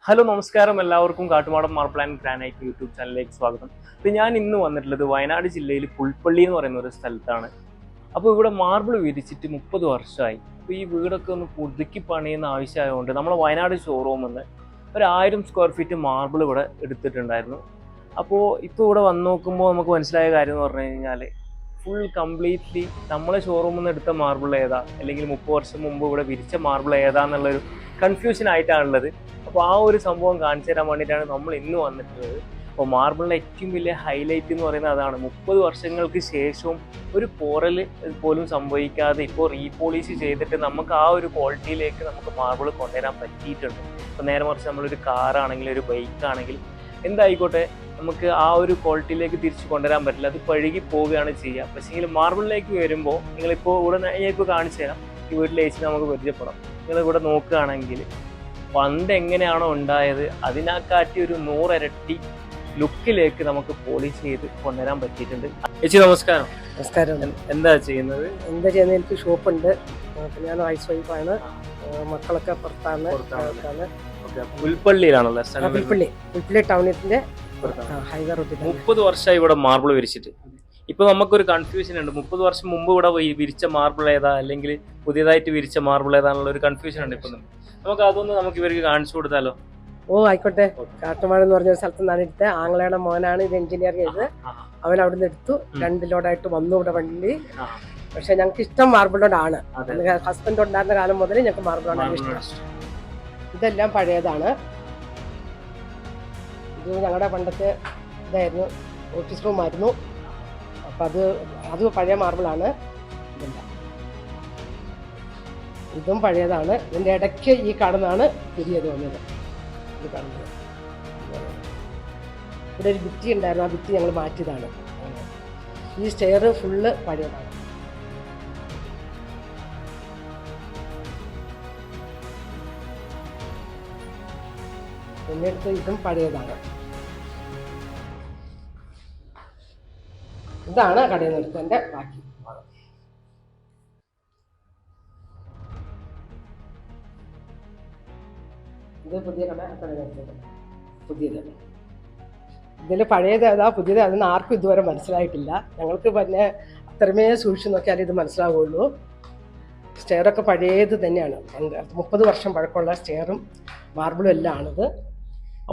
Hello നമസ്കാരം, എല്ലാവർക്കും Kattumadam marble and granite YouTube ചാനലിലേക്ക് സ്വാഗതം. അപ്പോൾ ഞാൻ ഇന്ന് വന്നിട്ടുള്ളത് വയനാട് ജില്ലയിൽ പുൽപ്പള്ളി എന്ന് പറയുന്ന ഒരു സ്ഥലത്താണ്. അപ്പോൾ ഇവിടെ മാർബിൾ വിരിച്ചിട്ട് 30 വർഷമായി. അപ്പോൾ ഈ വീടൊക്കെ ഒന്ന് പുതുക്കി പണിയുന്ന ആവശ്യമായതുകൊണ്ട് നമ്മൾ വയനാട് ഷോറൂമിൽ നിന്ന് ഒരു 1000 സ്ക്വയർ ഫീറ്റ് മാർബിൾ ഇവിടെ എടുത്തിട്ടുണ്ടായിരുന്നു. അപ്പോൾ ഇപ്പോൾ ഇവിടെ വന്ന് നോക്കുമ്പോൾ നമുക്ക് മനസ്സിലായ കാര്യം എന്ന് പറഞ്ഞു കഴിഞ്ഞാൽ ഫുൾ കംപ്ലീറ്റ്ലി നമ്മളെ ഷോറൂമിൽ നിന്ന് എടുത്ത മാർബിൾ ഏതാ, അല്ലെങ്കിൽ 30 വർഷം മുമ്പ് ഇവിടെ വിരിച്ച മാർബിൾ ഏതാന്നുള്ളൊരു കൺഫ്യൂഷൻ ആയിട്ടാണുള്ളത്. അപ്പോൾ ആ ഒരു സംഭവം കാണിച്ചു തരാൻ വേണ്ടിയിട്ടാണ് നമ്മൾ ഇന്ന് വന്നിട്ടുള്ളത്. അപ്പോൾ മാർബിളിൻ്റെ ഏറ്റവും വലിയ ഹൈലൈറ്റ് എന്ന് പറയുന്നത് അതാണ്. 30 വർഷങ്ങൾക്ക് ശേഷവും ഒരു പോറൽ പോലും സംഭവിക്കാതെ ഇപ്പോൾ റീപോളിഷ് ചെയ്തിട്ട് നമുക്ക് ആ ഒരു ക്വാളിറ്റിയിലേക്ക് നമുക്ക് മാർബിൾ കൊണ്ടുവരാൻ പറ്റിയിട്ടുണ്ട്. ഇപ്പോൾ നേരെ മറിച്ച് നമ്മളൊരു കാറാണെങ്കിൽ ഒരു ബൈക്കാണെങ്കിൽ എന്തായിക്കോട്ടെ നമുക്ക് ആ ഒരു ക്വാളിറ്റിയിലേക്ക് തിരിച്ചു കൊണ്ടുവരാൻ പറ്റില്ല, അത് പഴുകി പോവുകയാണ് ചെയ്യുക. പക്ഷേ മാർബിളിലേക്ക് വരുമ്പോൾ നിങ്ങളിപ്പോൾ ഇവിടെ ഞാനിപ്പോൾ കാണിച്ചു തരാം. ഈ വീട്ടിലെ ഏച്ചി നമുക്ക് പരിചയപ്പെടാം. നിങ്ങളിവിടെ നോക്കുകയാണെങ്കിൽ പണ്ട് എങ്ങനെയാണോ ഉണ്ടായത് അതിനെക്കാട്ടി ഒരു 100 ഇരട്ടി ലുക്കിലേക്ക് നമുക്ക് പോളിഷ് ചെയ്ത് കൊണ്ടുവരാൻ പറ്റിയിട്ടുണ്ട്. ചേച്ചി നമസ്കാരം. നമസ്കാരം. എന്താ ചെയ്യുന്നത്? എനിക്ക് ഷോപ്പുണ്ട്. ഞാൻ ഹൗസ് വൈഫാണ്. മക്കളൊക്കെ പുറത്താണ്. പുൽപ്പള്ളിയിലാണല്ലോ? പുൽപ്പള്ളി ടൗണിന്റെ ഹൈവേ റോഡിൽ. 30 വർഷമായി ഇവിടെ മാർബിൾ വിരിച്ചിട്ട്. ഇപ്പൊ നമുക്കൊരു കൺഫ്യൂഷൻ ഉണ്ട്. 30 വർഷം മുമ്പ് ഇവിടെ വിരിച്ച മാർബിൾ ഏതാ, അല്ലെങ്കിൽ പുതിയതായിട്ട് വിരിച്ച മാർബിൾ ഏതാന്നുള്ള ഒരു കൺഫ്യൂഷൻ ഉണ്ട്. ഇപ്പൊ നമുക്ക് അതൊന്ന് നമുക്ക് ഇവർക്ക് കാണിച്ചു കൊടുത്താലോ? ഓ ആയിക്കോട്ടെ. കാട്ടുമാട് എന്ന് പറഞ്ഞ സ്ഥലത്ത് നിന്നാണ് എടുത്തത്. ആങ്ങളയുടെ മോനാണ് ഇത് എഞ്ചിനീയറിംഗ് ചെയ്ത്. അവൻ അവിടെ നിന്ന് എടുത്തു. 2 ലോഡായിട്ട് വന്നു ഇവിടെ വണ്ടി. പക്ഷെ ഞങ്ങൾക്ക് ഇഷ്ടം മാർബിൾ ലോഡാണ്. ഹസ്ബൻഡ് ഉണ്ടായിരുന്ന കാലം മുതൽ ഞങ്ങൾക്ക് മാർബിൾ ലോഡാണ് ഇഷ്ടം. ഇതെല്ലാം പഴയതാണ്. ഇത് ഞങ്ങളുടെ പണ്ടത്തെ ഇതായിരുന്നു, ഓഫീസ് റൂമായിരുന്നു. അപ്പം അത് പഴയ മാർബിളാണ്. ഇതും പഴയതാണ്. ഇതിൻ്റെ ഇടയ്ക്ക് ഈ കാണുന്നതാണ് പുതിയത് വന്നത്. ഇത് കാണുന്നത് ഇവിടെ ഒരു ഭിത്തി ഉണ്ടായിരുന്നു. ആ ഭിത്തി ഞങ്ങൾ മാറ്റിയതാണ്. ഈ സ്റ്റെയർ ഫുള്ള് പഴയതാണ്. പിന്നെ അടുത്ത് ഇതും പഴയതാണ്. ഇതാണ് കടയിൽ നിന്ന് എടുത്തതിൻ്റെ ബാക്കി. ഇത് പുതിയ കടയിൽ എടുത്തത്. പുതിയത് ഇതിൽ പഴയത് ഏതാ പുതിയത് അതൊന്നും ആർക്കും ഇതുവരെ മനസ്സിലായിട്ടില്ല. ഞങ്ങൾക്ക് പിന്നെ അത്രമേ സൂക്ഷിച്ച് നോക്കിയാലേ ഇത് മനസ്സിലാവുള്ളൂ. സ്റ്റെയറൊക്കെ പഴയത് തന്നെയാണ്. 30 വർഷം പഴക്കമുള്ള സ്റ്റെയറും മാർബിളും എല്ലാം ആണിത്.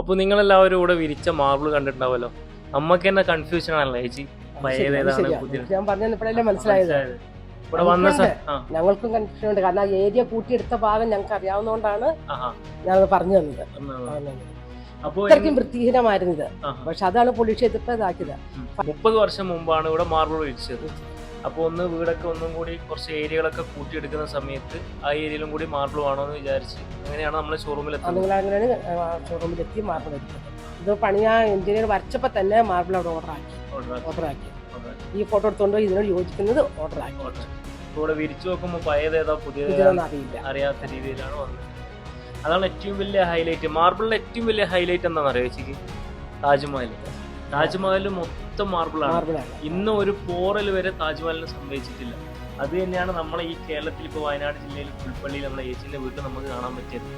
അപ്പോൾ നിങ്ങളെല്ലാവരും ഇവിടെ വിരിച്ച മാർബിൾ കണ്ടിട്ടുണ്ടാവുമല്ലോ. നമുക്ക് തന്നെ കൺഫ്യൂഷൻ ആണല്ലോ ചേച്ചി, ഞാൻ പറഞ്ഞപ്പോഴല്ലേ മനസ്സിലായത്. ഞങ്ങൾക്കും കൺഫ്യൂഷൻ ഉണ്ട്. കാരണം ആ ഏരിയ കൂട്ടിയെടുത്ത ഭാഗം ഞങ്ങൾക്ക് അറിയാവുന്നതുകൊണ്ടാണ് ഞാനത് പറഞ്ഞു തന്നത്. അത്രയ്ക്കും വൃത്തിഹീനമായിരുന്നു ഇത്. പക്ഷെ അതാണ് പോളിഷ് ചെയ്തിട്ട് ഇതാക്കിയത്. 30 വർഷം മുമ്പാണ് ഇവിടെ മാർബിൾ വിരിച്ചത്. അപ്പോൾ ഒന്ന് വീടൊക്കെ ഒന്നും കൂടി കുറച്ച് ഏരിയകളൊക്കെ കൂട്ടിയെടുക്കുന്ന സമയത്ത് ആ ഏരിയയിലും കൂടി മാർബിൾ വേണോ എന്ന് വിചാരിച്ച് അങ്ങനെയാണ് നമ്മളെ ഷോറൂമിലെത്തുന്നത്. അങ്ങനെയാണ് ഷോറൂമിലെത്തി മാർബിൾ എടുത്തത്. ഇത് പണിയാ എഞ്ചിനീയർ വരച്ചപ്പോൾ തന്നെ മാർബിൾ അവിടെ ഓർഡറാക്കി. ഈ ഫോട്ടോ എടുത്തുകൊണ്ട് ഇതിനോട് യോജിക്കുന്നത് ഓർഡറാക്കി. ഇവിടെ വിരിച്ചു നോക്കുമ്പോൾ പഴയതേതാ പുതിയതെന്ന് അറിയാത്ത രീതിയിലാണ് വന്നത്. അതാണ് ഏറ്റവും വലിയ ഹൈലൈറ്റ്. മാർബിളിന്റെ ഏറ്റവും വലിയ ഹൈലൈറ്റ് എന്താണെന്ന് അറിയാം ചേച്ചിക്ക്? താജ്മഹൽ മൊത്തം മാർബിളാണ്. ഇന്ന് ഒരു പോറൽ വരെ താജ്മഹലിന് സംഭവിച്ചിട്ടില്ല. അത് തന്നെയാണ് നമ്മളെ ഈ കേരളത്തിൽ ഇപ്പോൾ വയനാട് ജില്ലയിൽ പുൽപ്പള്ളിയിൽ നമ്മളെ ഏച്ചിന്റെ വീട്ടിൽ നമുക്ക് കാണാൻ പറ്റിയത്.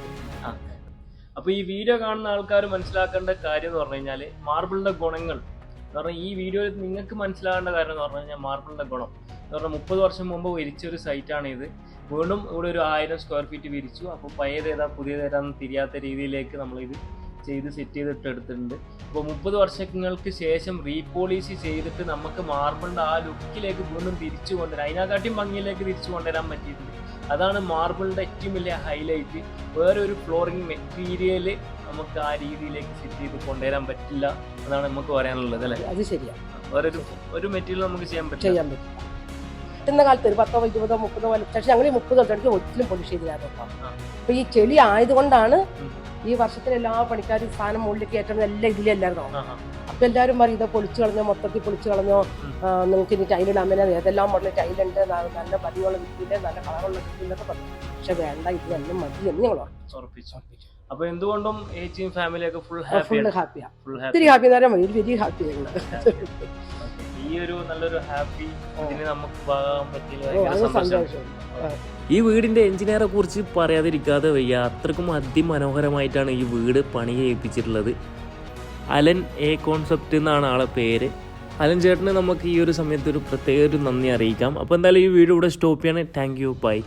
അപ്പോൾ ഈ വീഡിയോ കാണുന്ന ആൾക്കാർ മനസ്സിലാക്കേണ്ട കാര്യം എന്ന് പറഞ്ഞു കഴിഞ്ഞാൽ മാർബിളിന്റെ ഗുണങ്ങൾ എന്ന് പറഞ്ഞാൽ ഈ വീഡിയോയിൽ നിങ്ങൾക്ക് മനസ്സിലാകേണ്ട കാര്യം എന്ന് പറഞ്ഞു കഴിഞ്ഞാൽ മാർബിളിന്റെ ഗുണം എന്ന് പറഞ്ഞാൽ 30 വർഷം മുമ്പ് വിരിച്ച ഒരു സൈറ്റാണ് ഇത്. വീണ്ടും ഇവിടെ ഒരു 1000 സ്ക്വയർ ഫീറ്റ് വിരിച്ചു. അപ്പോൾ പഴയതേതാ പുതിയതേതാന്ന് തിരിയാത്ത രീതിയിലേക്ക് നമ്മളിത് ചെയ്ത് സെറ്റ് ചെയ്തിട്ട് എടുത്തിട്ടുണ്ട്. അപ്പോൾ 30 വർഷങ്ങൾക്ക് ശേഷം റീപോളിഷ് ചെയ്തിട്ട് നമുക്ക് മാർബിളിൻ്റെ ആ ലുക്കിലേക്ക് വീണ്ടും തിരിച്ചു കൊണ്ടുവരാം, അതിനെക്കാട്ടിയും ഭംഗിയിലേക്ക് തിരിച്ചു കൊണ്ടുവരാൻ പറ്റിയിട്ടുണ്ട്. അതാണ് മാർബിളിൻ്റെ ഏറ്റവും വലിയ ഹൈലൈറ്റ്. വേറൊരു ഫ്ലോറിംഗ് മെറ്റീരിയൽ നമുക്ക് ആ രീതിയിലേക്ക് സെറ്റ് ചെയ്ത് കൊണ്ടുവരാൻ പറ്റില്ല. അതാണ് നമുക്ക് പറയാനുള്ളത് അല്ലേ? അത് ശരിയാണ്. വേറൊരു മെറ്റീരിയൽ നമുക്ക് ചെയ്യാൻ പറ്റും. കിട്ടുന്ന കാലത്ത് ഒരു 10, 20, 30 കൊല്ലം. പക്ഷേ ഞങ്ങൾ 30 വർഷത്തേക്ക് ഒരിക്കലും പോളിഷ് ചെയ്തില്ലായിരുന്നു. അപ്പോൾ ഈ ചെളി ആയതുകൊണ്ടാണ് ഈ വർഷത്തിൽ എല്ലാ പണിക്കാരും സാധനം മുകളിലേക്ക് ഏറ്റവും എല്ലാം ഇതിലെല്ലായിരുന്നു. അപ്പൊ എല്ലാവരും പറയും ഇത് പൊളിച്ചു കളഞ്ഞോ, മൊത്തത്തിൽ പൊളിച്ചു കളഞ്ഞോ, നിങ്ങൾക്ക് ഇനി ടൈലിടാൻ തന്നെ ഏതെല്ലാം മോഡൽ ടൈലുണ്ട്, നല്ല പതിവുള്ള വിറ്റില്ല, നല്ല കളറുള്ള വിറ്റില്ലൊക്കെ പറഞ്ഞു. പക്ഷെ വേണ്ട, ഇത് എല്ലാം മതി എന്ന് ഞങ്ങൾ ഉറപ്പിച്ചു. അപ്പൊ എന്തുകൊണ്ടും ഏച്ചിയും ഫാമിലിയൊക്കെ ഫുൾ ഹാപ്പിയാണ്. ഒത്തിരി ഹാപ്പി എന്ന് പറയാൻ വെരി ഹാപ്പി ആയിരുന്നു. ഈ ഈ ഒരു നല്ലൊരു ഹാപ്പി ഇതിന് നമുക്ക് പോകാൻ പറ്റിയില്ല, ഭയങ്കര അത് സന്തോഷം. സന്തോഷം. ഈ വീടിൻ്റെ എഞ്ചിനീയറെ കുറിച്ച് പറയാതിരിക്കാതെ വയ്യ. അത്രക്കും അതിമനോഹരമായിട്ടാണ് ഈ വീട് പണി ചെയ്യിപ്പിച്ചിട്ടുള്ളത്. അലൻ എ കോൺസെപ്റ്റ് എന്നാണ് ആളെ പേര്. അലൻ ചേട്ടന് നമുക്ക് ഈ ഒരു സമയത്ത് ഒരു പ്രത്യേക ഒരു നന്ദി അറിയിക്കാം. അപ്പോൾ എന്തായാലും ഈ വീഡിയോ ഇവിടെ സ്റ്റോപ്പ് ചെയ്യണേ. Thank you, by.